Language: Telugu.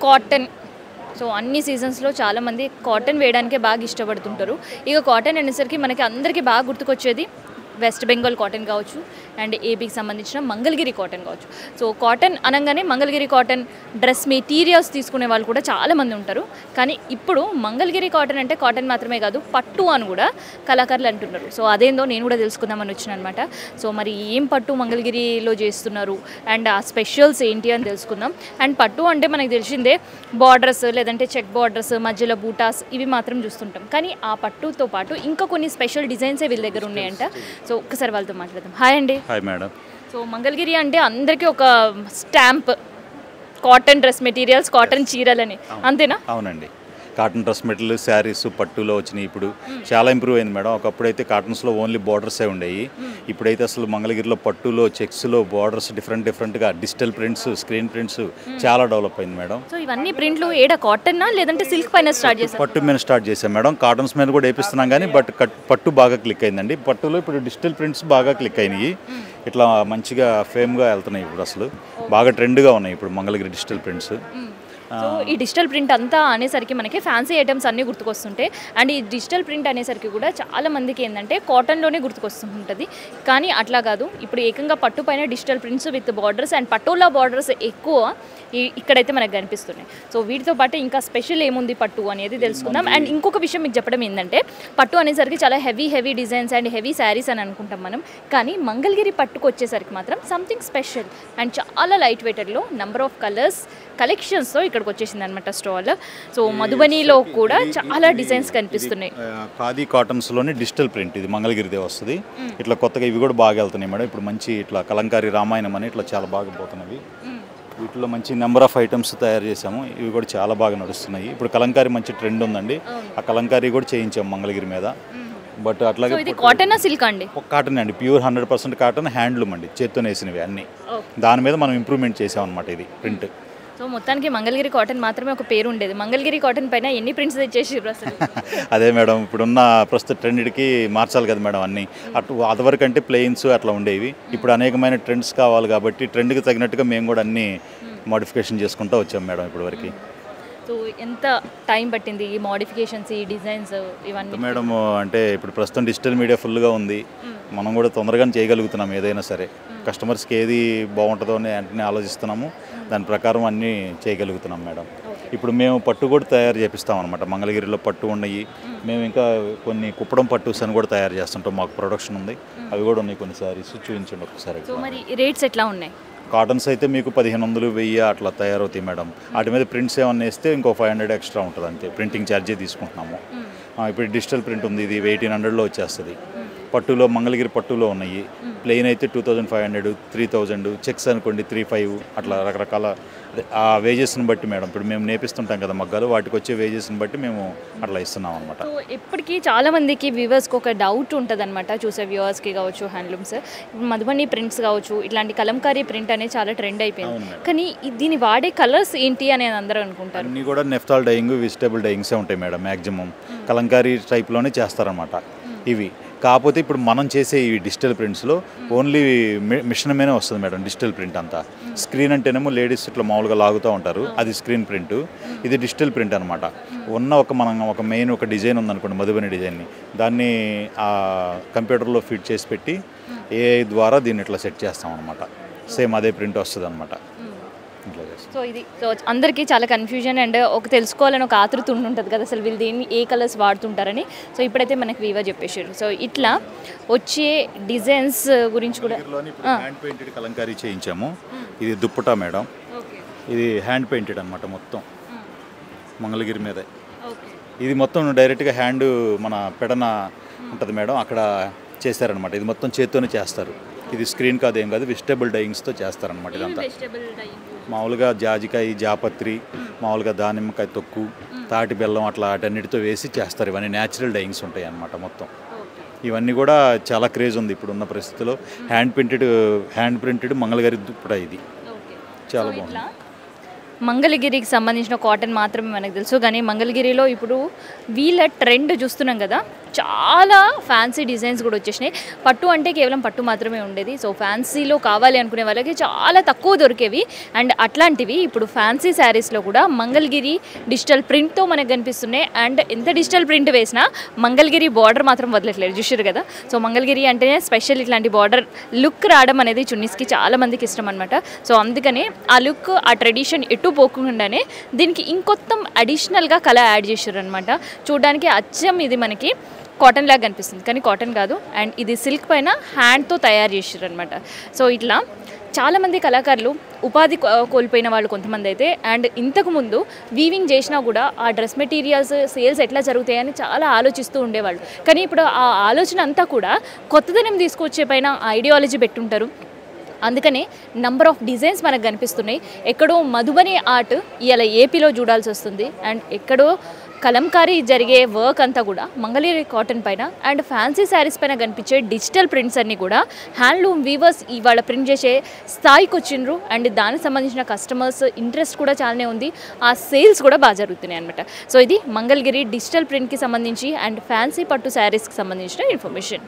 కాటన్. సో అన్ని సీజన్స్లో చాలామంది కాటన్ వేయడానికే బాగా ఇష్టపడుతుంటారు. ఇక కాటన్ అనేసరికి మనకి అందరికీ బాగా గుర్తుకొచ్చేది వెస్ట్ బెంగాల్ కాటన్ కావచ్చు అండ్ ఏపీకి సంబంధించిన మంగళగిరి కాటన్ కావచ్చు. సో కాటన్ అనగానే మంగళగిరి కాటన్ డ్రెస్ మెటీరియల్స్ తీసుకునే వాళ్ళు కూడా చాలామంది ఉంటారు. కానీ ఇప్పుడు మంగళగిరి కాటన్ అంటే కాటన్ మాత్రమే కాదు, పట్టు అని కూడా కళాకారులు అంటున్నారు. సో అదేందో నేను కూడా తెలుసుకుందామని వచ్చిన అనమాట. సో మరి ఏం పట్టు మంగళగిరిలో చేస్తున్నారు అండ్ ఆ స్పెషల్స్ ఏంటి అని తెలుసుకుందాం. అండ్ పట్టు అంటే మనకు తెలిసిందే బార్డర్స్, లేదంటే చెక్ బార్డర్స్, మధ్యలో బూటాస్, ఇవి మాత్రం చూస్తుంటాం. కానీ ఆ పట్టుతో పాటు ఇంకా కొన్ని స్పెషల్ డిజైన్సే వీళ్ళ దగ్గర ఉన్నాయంట. సో ఒక్కసారి వాళ్ళతో మాట్లాడదాం. హాయ్ అండి. Hi madam. సో మంగళగిరి అంటే అందరికీ ఒక stamp, cotton dress materials, cotton చీరలని, అంతేనా? అవునండి. కాటన్ డ్రెస్ మెటీరియల్, శారీస్, పట్టులో వచ్చినాయి. ఇప్పుడు చాలా ఇంప్రూవ్ అయింది మేడం. ఒకప్పుడైతే కాటన్స్లో ఓన్లీ బార్డర్సే ఉండేవి. ఇప్పుడైతే అసలు మంగళగిరిలో పట్టులో, చెక్స్లో బార్డర్స్ డిఫరెంట్గా డిజిటల్ ప్రింట్స్, స్క్రీన్ ప్రింట్స్ చాలా డెవలప్ అయింది మేడం. సో ఇవన్నీ ప్రింట్లు ఏడా కాటన్నా లేదంటే సిల్క్ పైన స్టార్ట్ చేశారు? పట్టు మీద స్టార్ట్ చేసాం మేడం. కాటన్స్ మీద కూడా వేపిస్తున్నాం కానీ పట్టు బాగా క్లిక్ అయిందండి. పట్టులో ఇప్పుడు డిజిటల్ ప్రింట్స్ బాగా క్లిక్ అయినాయి. ఇట్లా మంచిగా ఫేమ్గా వెళ్తున్నాయి ఇప్పుడు. అసలు బాగా ట్రెండ్గా ఉన్నాయి ఇప్పుడు మంగళగిరి డిజిటల్ ప్రింట్స్. సో ఈ డిజిటల్ ప్రింట్ అంతా అనేసరికి మనకి ఫ్యాన్సీ ఐటమ్స్ అన్నీ గుర్తుకొస్తుంటాయి. అండ్ ఈ డిజిటల్ ప్రింట్ అనేసరికి కూడా చాలా మందికి ఏంటంటే కాటన్లోనే గుర్తుకొస్తుంటుంది. కానీ అట్లా కాదు, ఇప్పుడు ఏకంగా పట్టు పైన digital prints with borders and patola borders ఎక్కువ ఇక్కడైతే మనకు కనిపిస్తున్నాయి. సో వీటితో పాటు ఇంకా స్పెషల్ ఏముంది పట్టు అనేది తెలుసుకుందాం. అండ్ ఇంకొక విషయం మీకు చెప్పడం ఏంటంటే, పట్టు అనేసరికి చాలా heavy designs and heavy saris అని అనుకుంటాం మనం. కానీ మంగళగిరి పట్టుకు వచ్చేసరికి మాత్రం సంథింగ్ స్పెషల్ అండ్ చాలా లైట్ వెయిటెడ్లో నంబర్ ఆఫ్ కలర్స్ కలెక్షన్స్తో ఇక్కడికి వచ్చేసింది అనమాట స్టాల్. సో మధుబనిలో కూడా చాలా డిజైన్స్ కనిపిస్తున్నాయి. ఖాదీ కాటన్స్లోని డిజిటల్ ప్రింట్ ఇది మంగళగిరిదే వస్తుంది. ఇట్లా కొత్తగా ఇవి కూడా బాగా వెళ్తున్నాయి మేడం. ఇప్పుడు మంచి ఇట్లా కలంకారీ రామాయణం అని ఇట్లా చాలా బాగా పోతున్నవి. వీటిలో మంచి నెంబర్ ఆఫ్ ఐటమ్స్ తయారు చేసాము. ఇవి కూడా చాలా బాగా నడుస్తున్నాయి. ఇప్పుడు కలంకారీ మంచి ట్రెండ్ ఉందండి. ఆ కలంకారీ కూడా చేయించాము మంగళగిరి మీద. బట్ అట్లాగే కాటన్ సిల్క్ అండి? కాటన్ అండి, ప్యూర్ 100% కాటన్, హ్యాండ్లూమ్ అండి, చేత్తో వేసినవి అన్నీ. దాని మీద మనం ఇంప్రూవ్మెంట్ చేసాం అనమాట ఇది ప్రింట్. సో మొత్తానికి మంగళగిరి కాటన్ మాత్రమే ఒక పేరు ఉండేది. మంగళగిరి కాటన్ పైన ఎన్ని ప్రింట్స్ తెచ్చేసారు అసలు? అదే మేడం, ఇప్పుడున్న ప్రస్తుత ట్రెండ్కి మార్చాలి కదా మేడం అన్నీ. అదివరకు అంటే ప్లెయిన్స్ అట్లా ఉండేవి. ఇప్పుడు అనేకమైన ట్రెండ్స్ కావాలి కాబట్టి ట్రెండ్కి తగినట్టుగా మేము కూడా అన్నీ మోడిఫికేషన్ చేసుకుంటూ వచ్చాం మేడం ఇప్పటి వరకు. సో ఎంత టైం పట్టింది ఈ మోడిఫికేషన్స్, ఈ డిజైన్స్ ఇవన్నీ? మేడం అంటే ఇప్పుడు ప్రస్తుతం డిజిటల్ మీడియా ఫుల్గా ఉంది. మనం కూడా తొందరగానే చేయగలుగుతున్నాం ఏదైనా సరే. కస్టమర్స్కి ఏది బాగుంటుందో అని వెంటనే ఆలోచిస్తున్నాము. దాని ప్రకారం అన్నీ చేయగలుగుతున్నాం మేడం. ఇప్పుడు మేము పట్టు కూడా తయారు చేపిస్తాం అనమాట. మంగళగిరిలో పట్టు ఉన్నాయి. మేము ఇంకా కొన్ని కుప్పడం పట్టుస్ అని కూడా తయారు చేస్తుంటాం. మాకు ప్రొడక్షన్ ఉంది. అవి కూడా ఉన్నాయి. కొన్ని సారీస్ చూపించండి ఒకసారి. సో మరి రేట్స్ ఎట్లా ఉన్నాయి? కాటన్స్ అయితే మీకు 1500, 1000 అట్లా తయారవుతాయి మేడం. వాటి మీద ప్రింట్స్ ఏమన్నా వేస్తే ఇంకో 500 ఎక్స్ట్రా ఉంటుంది అంతే. ప్రింటింగ్ ఛార్జే తీసుకుంటున్నాము. ఇప్పుడు డిజిటల్ ప్రింట్ ఉంది, ఇది 1800లో వచ్చేస్తుంది. పట్టులో మంగళగిరి పట్టులో ఉన్నాయి. ప్లెయిన్ అయితే 2500, 3000, చెక్స్ అనుకోండి 3500, అట్లా రకరకాల ఆ వేజెస్ని బట్టి మేడం. ఇప్పుడు మేము నేపిస్తుంటాం కదా మగ్గాలు, వాటికి వచ్చే వేజెస్ని బట్టి మేము అట్లా ఇస్తున్నాం అనమాట. సో ఇప్పటికీ చాలామందికి వ్యూవర్స్కి ఒక డౌట్ ఉంటుంది అనమాట, చూసే వ్యూవర్స్కి కావచ్చు, హ్యాండ్లూమ్స్, మధుబని ప్రింట్స్ కావచ్చు, ఇట్లాంటి కలంకారీ ప్రింట్ అనేది చాలా ట్రెండ్ అయిపోయింది. కానీ దీన్ని వాడే కలర్స్ ఏంటి అని అందరూ అనుకుంటారు. అన్నీ కూడా నెఫ్తాల్ డైయింగ్, వెజిటేబుల్ డైయింగ్సే ఉంటాయి మేడం. మ్యాక్సిమం కలంకారీ టైప్లోనే చేస్తారనమాట ఇవి. కాకపోతే ఇప్పుడు మనం చేసే ఈ డిజిటల్ ప్రింట్స్లో ఓన్లీ మిషన్ మీదే వస్తుంది మేడం. డిజిటల్ ప్రింట్ అంతా స్క్రీన్ అంటేనేమో లేడీస్ ఇట్లా మామూలుగా లాగుతూ ఉంటారు, అది స్క్రీన్ ప్రింట్. ఇది డిజిటల్ ప్రింట్ అనమాట. మనం ఒక మెయిన్ ఒక డిజైన్ ఉందనుకోండి, మధుబని డిజైన్ని, దాన్ని ఆ కంప్యూటర్లో ఫిట్ చేసి పెట్టి ఏఐ ద్వారా దీన్ని ఇట్లా సెట్ చేస్తాం అనమాట. సేమ్ అదే ప్రింట్ వస్తుంది అనమాట. సో ఇది అందరికీ చాలా కన్ఫ్యూజన్ అండ్ ఒక తెలుసుకోవాలని ఒక ఆతృత ఉంటుంది కదా, అసలు వీళ్ళు దీన్ని ఏ కలర్స్ వాడుతుంటారని. సో ఇప్పుడైతే మనకి వీవా చెప్పేసారు. సో ఇట్లా వచ్చే డిజైన్స్ గురించి కూడా హ్యాండ్ పెయింటెడ్ కలంకారీ చేయించాము. ఇది దుప్పటా మేడం. ఇది హ్యాండ్ పెయింటెడ్ అనమాట మొత్తం మంగళగిరి మీద. ఇది మొత్తం డైరెక్ట్గా హ్యాండ్ మన పెడన ఉంటుంది మేడం, అక్కడ చేశారనమాట. ఇది మొత్తం చేత్తోనే చేస్తారు. ఇది స్క్రీన్ కాదు, ఏం కాదు, వెజిటేబుల్ డైయింగ్స్తో చేస్తారనమాట. ఇదంతా మామూలుగా జాజికాయ, జాపత్రి, మామూలుగా దానిమ్మకాయ తొక్కు, తాటి బెల్లం అట్లా వాటన్నిటితో వేసి చేస్తారు. ఇవన్నీ న్యాచురల్ డైయింగ్స్ ఉంటాయి అన్నమాట మొత్తం. ఇవన్నీ కూడా చాలా క్రేజ్ ఉంది ఇప్పుడున్న పరిస్థితిలో. హ్యాండ్ ప్రింటెడ్ మంగళగిరి దుప్పటా ఇది చాలా బాగుంది. మంగళగిరికి సంబంధించిన కాటన్ మాత్రమే మనకు తెలుసు, కానీ మంగళగిరిలో ఇప్పుడు వీళ్ళ ట్రెండ్ చూస్తున్నాం కదా, చాలా ఫ్యాన్సీ డిజైన్స్ కూడా వచ్చేసినాయి. పట్టు అంటే కేవలం పట్టు మాత్రమే ఉండేది. సో ఫ్యాన్సీలో కావాలి అనుకునే వాళ్ళకి చాలా తక్కువ దొరికేవి. అండ్ అట్లాంటివి ఇప్పుడు ఫ్యాన్సీ శారీస్లో కూడా మంగళగిరి డిజిటల్ ప్రింట్తో మనకు కనిపిస్తున్నాయి. అండ్ ఎంత డిజిటల్ ప్రింట్ వేసినా మంగళగిరి బార్డర్ మాత్రం వదలట్లేదు, చూసారు కదా. సో మంగళగిరి అంటేనే స్పెషల్ ఇట్లాంటి బార్డర్ లుక్ రావడం అనేది చున్నీస్కి చాలా మందికి ఇష్టం అనమాట. సో అందుకనే ఆ లుక్, ఆ ట్రెడిషన్ ఎటు పోకుండానే దీనికి ఇంకొత్తం అడిషనల్గా కలర్ యాడ్ చేశారు అనమాట. చూడడానికి అచ్చం ఇది మనకి కాటన్ లాగా కనిపిస్తుంది, కానీ కాటన్ కాదు. అండ్ ఇది సిల్క్ పైన హ్యాండ్తో తయారు చేశారు అనమాట. సో ఇట్లా చాలామంది కళాకారులు ఉపాధి కోల్పోయిన వాళ్ళు కొంతమంది అయితే, అండ్ ఇంతకుముందు వీవింగ్ చేసినా కూడా ఆ డ్రెస్ మెటీరియల్స్ సేల్స్ ఎట్లా జరుగుతాయని చాలా ఆలోచిస్తూ ఉండేవాళ్ళు. కానీ ఇప్పుడు ఆ ఆలోచన అంతా కూడా కొత్తదనం తీసుకొచ్చే పైన ఐడియాలజీ పెట్టుంటారు. అందుకనే నంబర్ ఆఫ్ డిజైన్స్ మనకు కనిపిస్తున్నాయి. ఎక్కడో మధుబని ఆర్ట్ ఇవాళ ఏపీలో చూడాల్సి వస్తుంది. అండ్ ఎక్కడో కలంకారీ జరిగే వర్క్ అంతా కూడా మంగళగిరి కాటన్ పైన అండ్ ఫ్యాన్సీ శారీస్ పైన కనిపించే డిజిటల్ ప్రింట్స్ అన్నీ కూడా హ్యాండ్లూమ్ వీవర్స్ ఇవాళ ప్రింట్ చేసే స్థాయికి వచ్చిండ్రు. అండ్ దానికి సంబంధించిన కస్టమర్స్ ఇంట్రెస్ట్ కూడా చాలానే ఉంది. ఆ సేల్స్ కూడా బాగా జరుగుతున్నాయి అనమాట. సో ఇది మంగళగిరి డిజిటల్ ప్రింట్కి సంబంధించి అండ్ ఫ్యాన్సీ పట్టు శారీస్కి సంబంధించిన ఇన్ఫర్మేషన్.